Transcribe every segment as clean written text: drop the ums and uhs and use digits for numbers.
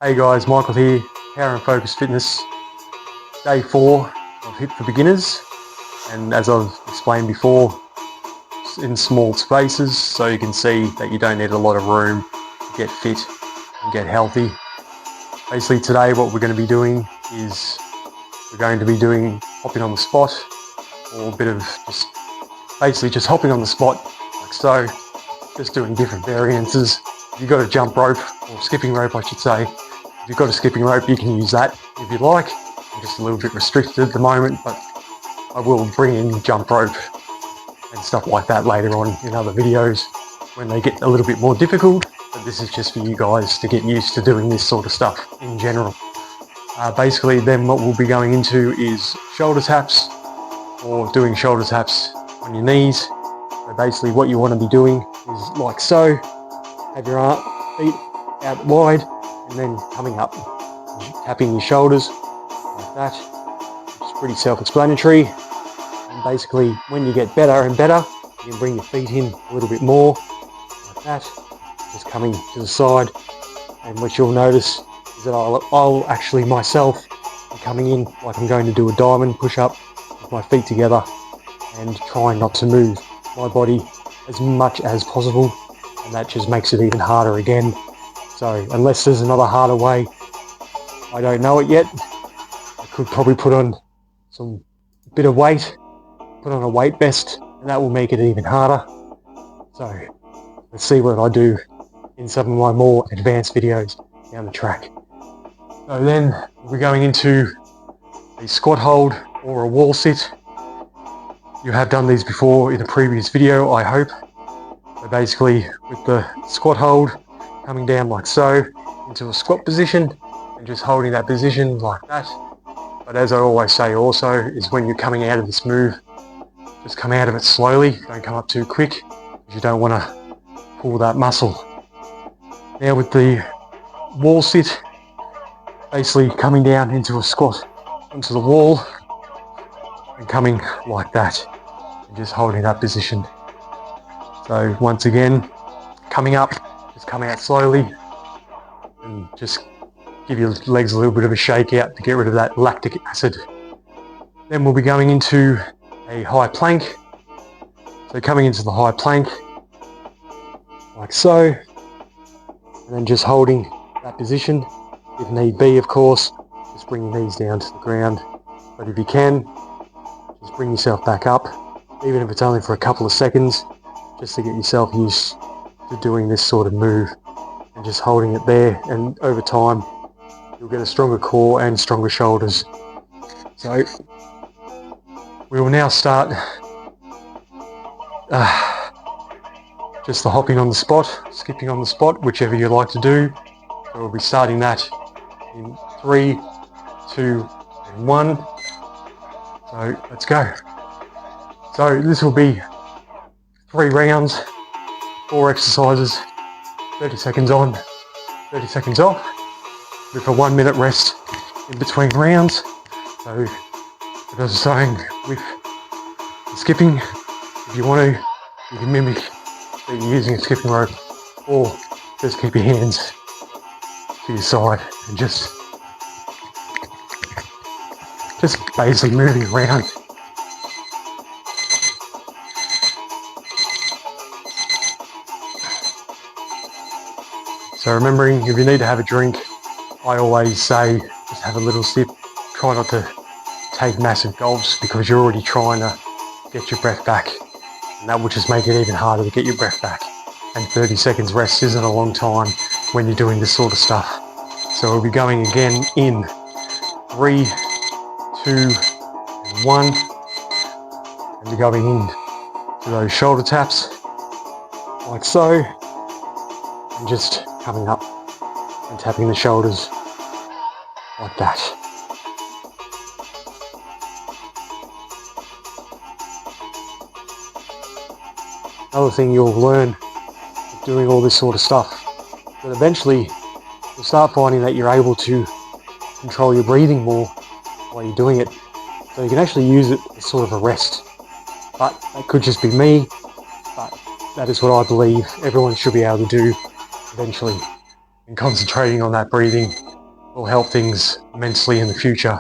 Hey guys, Michael here, Power and Focus Fitness, day 4 of HIIT for Beginners, and as I've explained before, it's in small spaces so you can see that you don't need a lot of room to get fit and get healthy. Basically today what we're going to be doing is we're going to be doing hopping on the spot, or a bit of just hopping on the spot like so, just doing different variances. If you've got a jump rope, or skipping rope I should say, if you've got a skipping rope you can use that if you like. I'm just a little bit restricted at the moment, but I will bring in jump rope and stuff like that later on in other videos when they get a little bit more difficult, but this is just for you guys to get used to doing this sort of stuff in general. Basically then what we'll be going into is shoulder taps, or doing shoulder taps on your knees. So basically what you want to be doing is like so, have your feet out wide and then coming up, tapping your shoulders like that. It's pretty self-explanatory, and basically when you get better and better you can bring your feet in a little bit more like that, just coming to the side. And what you'll notice is that I'll actually myself be coming in like I'm going to do a diamond push-up with my feet together and trying not to move my body as much as possible, and that just makes it even harder again. So unless there's another harder way, I don't know it yet. I could probably put on some bit of weight, put on a weight vest, and that will make it even harder. So let's see what I do in some of my more advanced videos down the track. So then we're going into a squat hold or a wall sit. You have done these before in a previous video, I hope. So basically with the squat hold, coming down like so into a squat position and just holding that position like that. But as I always say also, is when you're coming out of this move, just come out of it slowly, don't come up too quick, because you don't want to pull that muscle. Now with the wall sit, basically coming down into a squat onto the wall and coming like that and just holding that position. So once again, coming up, just come out slowly and just give your legs a little bit of a shake out to get rid of that lactic acid. Then we'll be going into a high plank. So coming into the high plank like so, and then just holding that position. If need be, of course, just bring your knees down to the ground. But if you can, just bring yourself back up, even if it's only for a couple of seconds, just to get yourself used to doing this sort of move and just holding it there. And over time you'll get a stronger core and stronger shoulders. So we will now start just the hopping on the spot, skipping on the spot, whichever you like to do. So we'll be starting that in 3, 2 and 1. So let's go. So this will be 3 rounds, 4 exercises, 30 seconds on, 30 seconds off, with a 1 minute rest in between rounds. So as I was saying, with skipping, if you want to, you can mimic that you're using a skipping rope, or just keep your hands to your side and just basically moving around. So remembering, if you need to have a drink, I always say just have a little sip. Try not to take massive gulps, because you're already trying to get your breath back, and that will just make it even harder to get your breath back. And 30 seconds rest isn't a long time when you're doing this sort of stuff. So we'll be going again in 3, 2 and 1, and we're going in to those shoulder taps like so, and just coming up and tapping the shoulders like that. Another thing you'll learn with doing all this sort of stuff, that eventually you'll start finding that you're able to control your breathing more while you're doing it. So you can actually use it as sort of a rest. But that could just be me, but that is what I believe everyone should be able to do eventually. And concentrating on that breathing will help things immensely in the future.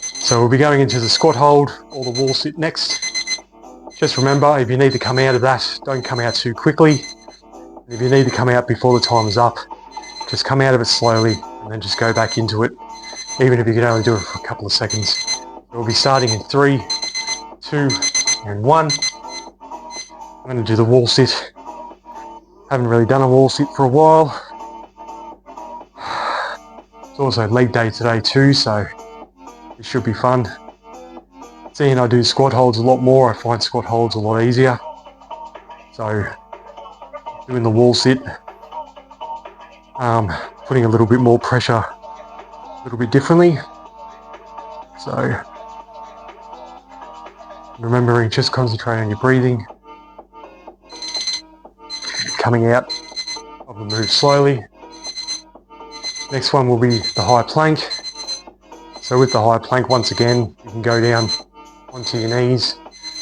So we'll be going into the squat hold or the wall sit next. Just remember, if you need to come out of that, don't come out too quickly. And if you need to come out before the time is up, just come out of it slowly and then just go back into it, even if you can only do it for a couple of seconds. We'll be starting in 3, 2, and 1. I'm going to do the wall sit. Haven't really done a wall sit for a while. It's also leg day today too, so it should be fun. Seeing I do squat holds a lot more, I find squat holds a lot easier. So doing the wall sit, putting a little bit more pressure, a little bit differently. So remembering, just concentrate on your breathing, coming out of the move slowly. Next one will be the high plank. So with the high plank, once again, you can go down onto your knees,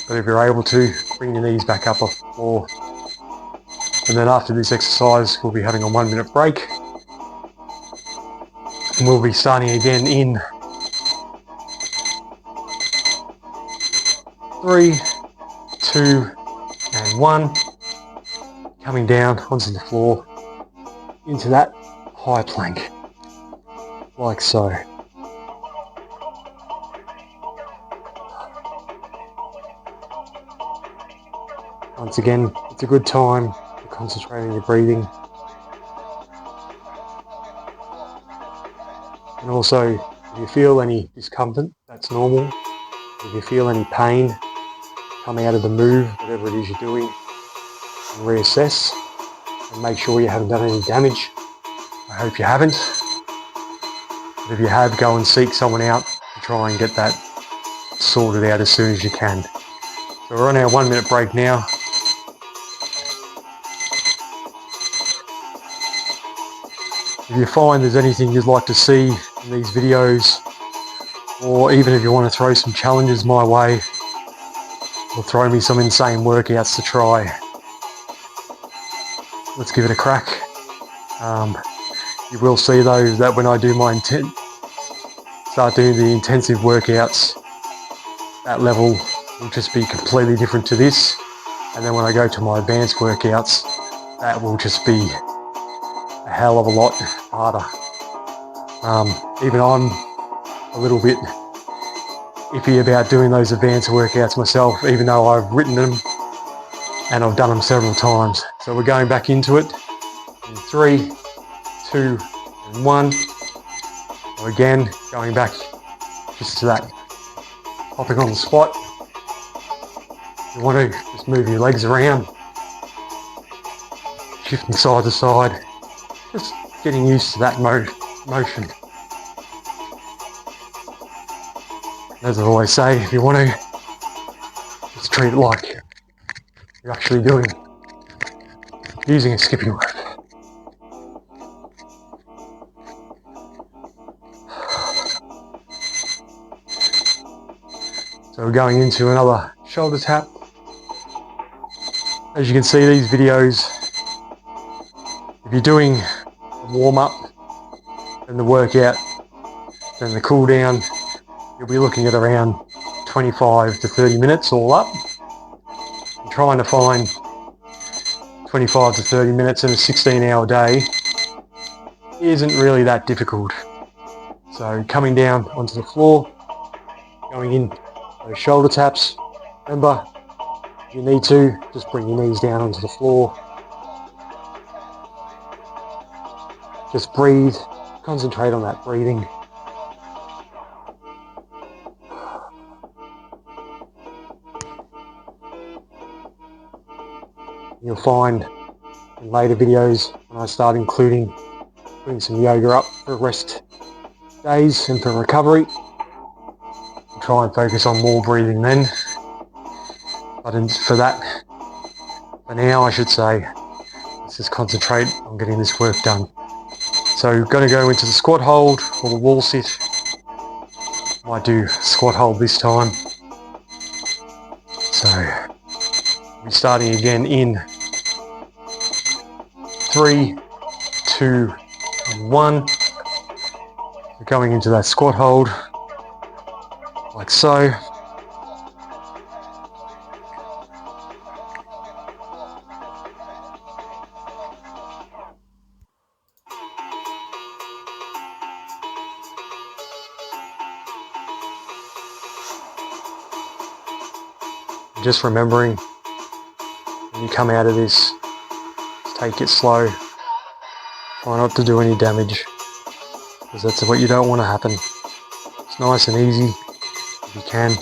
but if you're able to, bring your knees back up off the floor. And then after this exercise, we'll be having a 1 minute break. And we'll be starting again in 3, 2, and 1. Coming down onto the floor into that high plank, like so. Once again, it's a good time to concentrate on your breathing. And also, if you feel any discomfort, that's normal. If you feel any pain, come out of the move, whatever it is you're doing, and reassess and make sure you haven't done any damage. I hope you haven't. But if you have, go and seek someone out to try and get that sorted out as soon as you can. So we're on our 1 minute break now. If you find there's anything you'd like to see in these videos, or even if you want to throw some challenges my way, or throw me some insane workouts to try, let's give it a crack. You will see though that when I do start doing the intensive workouts, that level will just be completely different to this. And then when I go to my advanced workouts, that will just be a hell of a lot harder. Even I'm a little bit iffy about doing those advanced workouts myself, even though I've written them and I've done them several times. So we're going back into it in 3, 2, and 1. So again, going back just to that, hopping on the spot. You want to just move your legs around, shifting side to side, just getting used to that motion. As I always say, if you want to, just treat it like you're actually using a skipping rope. So we're going into another shoulder tap. As you can see, these videos, if you're doing a warm-up, then the workout, then the cool down, you'll be looking at around 25 to 30 minutes all up. And trying to find 25 to 30 minutes in a 16-hour day isn't really that difficult. So coming down onto the floor, going in those shoulder taps. Remember, if you need to, just bring your knees down onto the floor. Just breathe, concentrate on that breathing. You'll find in later videos when I start including putting some yoga up for rest days and for recovery. I'll try and focus on more breathing then. But for now I should say, let's just concentrate on getting this work done. So we're going to go into the squat hold or the wall sit. Might do squat hold this time. So we're starting again in 3, 2, and 1. We're going into that squat hold, like so. Just remembering, when you come out of this, just take it slow. Try not to do any damage, because that's what you don't want to happen. It's nice and easy if you can.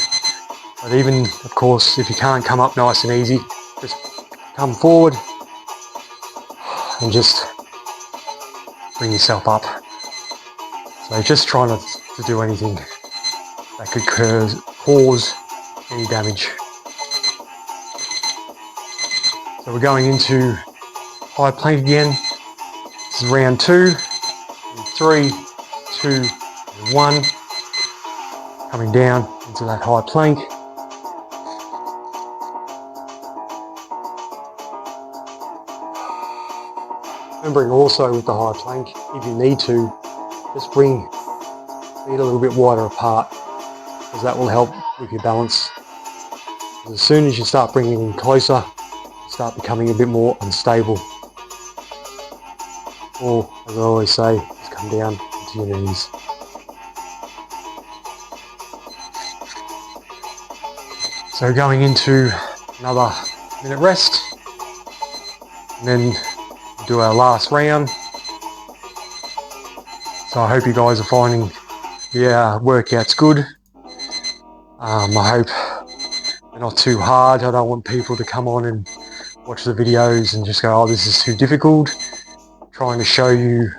But even, of course, if you can't come up nice and easy, just come forward and just bring yourself up. So just try not to do anything that could cause any damage. So we're going into high plank again. This is round 2. 3, 2, and 1. Coming down into that high plank. Remembering also with the high plank, if you need to, just bring feet a little bit wider apart, because that will help with your balance. As soon as you start bringing them closer, you start becoming a bit more unstable. Or, as I always say, just come down to your knees. So going into another minute rest, and then do our last round. So I hope you guys are finding the workouts good. I hope they're not too hard. I don't want people to come on and watch the videos and just go, oh, this is too difficult. Trying to show you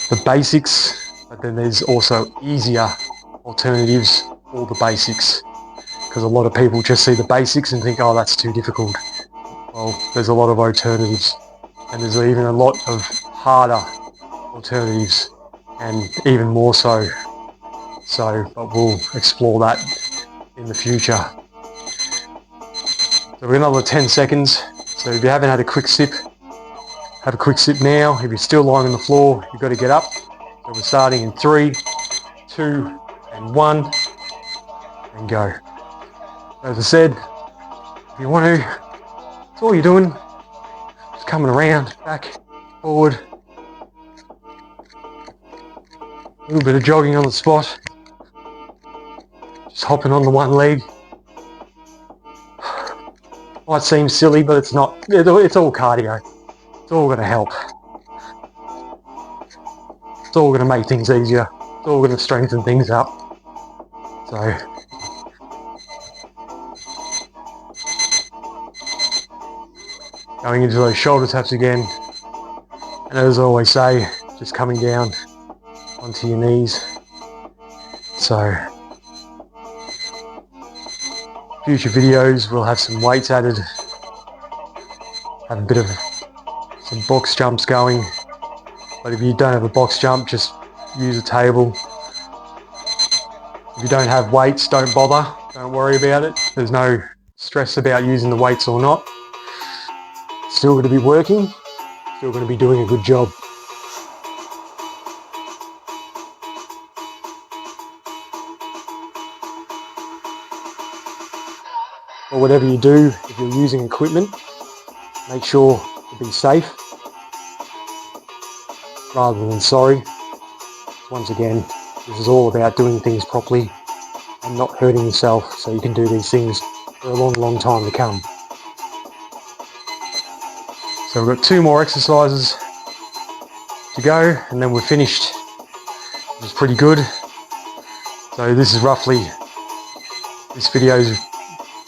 the basics, but then there's also easier alternatives for the basics, because a lot of people just see the basics and think, oh, that's too difficult. Well, there's a lot of alternatives, and there's even a lot of harder alternatives, and even more so. But we'll explore that in the future. So we're another 10 seconds. So if you haven't had a quick sip, have a quick sip now. If you're still lying on the floor, you've got to get up. So we're starting in 3, 2, and 1, and go. As I said, if you want to, that's all you're doing. Just coming around, back, forward. A little bit of jogging on the spot. Just hopping on the one leg. Might seem silly, but it's not. It's all cardio. It's all going to help. It's all going to make things easier. It's all going to strengthen things up. So, going into those shoulder taps again. And as I always say, just coming down onto your knees. So, future videos will have some weights added. Have a bit of some box jumps going. But if you don't have a box jump, just use a table. If you don't have weights, don't bother. Don't worry about it. There's no stress about using the weights or not. Still going to be working. Still going to be doing a good job. Or whatever you do, if you're using equipment, make sure to be safe rather than sorry. Once again, this is all about doing things properly and not hurting yourself, so you can do these things for a long, long time to come. So we've got 2 more exercises to go, and then we're finished, which is pretty good. So this is roughly, this video's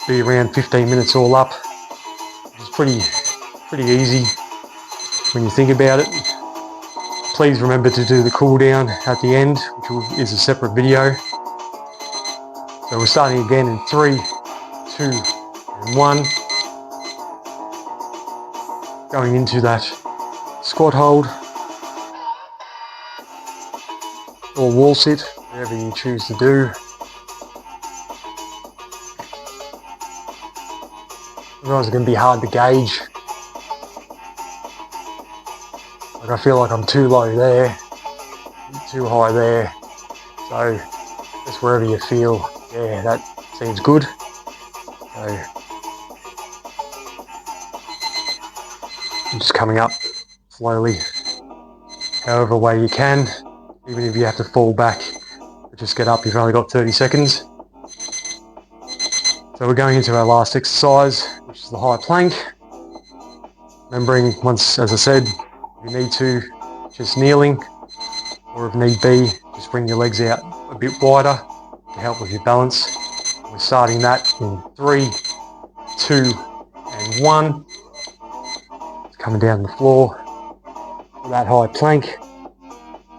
be around 15 minutes all up. It's pretty easy when you think about it. Please remember to do the cool down at the end, which is a separate video. So we're starting again in 3, 2, and 1. Going into that squat hold or wall sit, whatever you choose to do. Sometimes it can be hard to gauge. Like I feel like I'm too low there. too high there. So just wherever you feel, yeah, that seems good. So I'm just coming up slowly, however way you can. Even if you have to fall back, just get up, you've only got 30 seconds. So we're going into our last exercise, which is the high plank. Remembering, once, as I said, if you need to, just kneeling, or if need be, just bring your legs out a bit wider to help with your balance. We're starting that in 3, 2, and 1. It's coming down the floor for that high plank.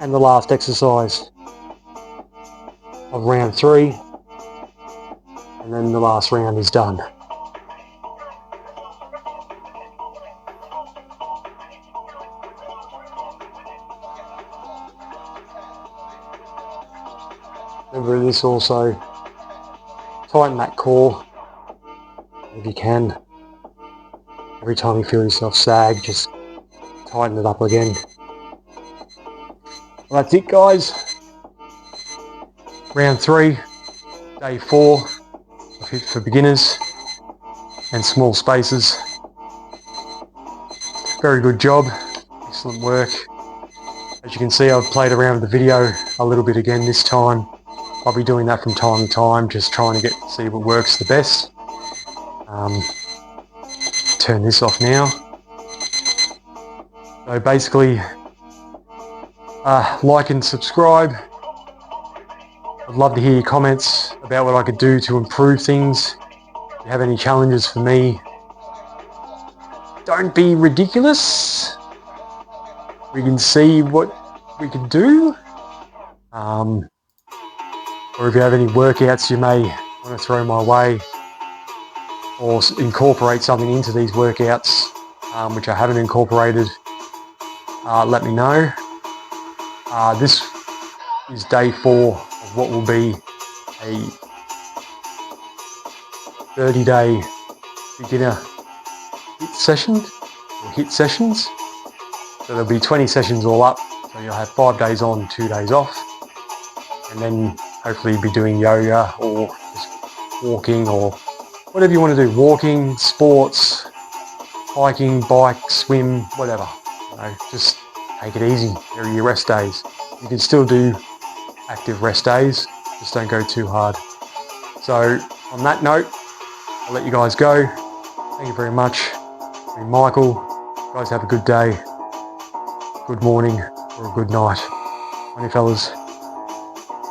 And the last exercise of round 3, and then the last round is done. Remember this also, tighten that core if you can. Every time you feel yourself sag, just tighten it up again. Well, that's it, guys. Round 3, day 4 of HIIT for Beginners and small spaces. Very good job, excellent work. As you can see, I've played around with the video a little bit again this time. I'll be doing that from time to time, just trying to see what works the best. Turn this off now. So basically, like and subscribe. I'd love to hear your comments about what I could do to improve things. If you have any challenges for me, don't be ridiculous. We can see what we can do. Or if you have any workouts you may want to throw my way, or incorporate something into these workouts, which I haven't incorporated, let me know. This is day 4 of what will be a 30-day beginner HIIT session, or HIIT sessions. So there'll be 20 sessions all up, so you'll have 5 days on, 2 days off, and then hopefully be doing yoga or just walking or whatever you want to do. Walking, sports, hiking, bike, swim, whatever. Just take it easy. There are your rest days. You can still do active rest days, just don't go too hard. So on that note, I'll let you guys go. Thank you very much. I'm Michael. You guys have a good day, good morning, or a good night. Honey fellas.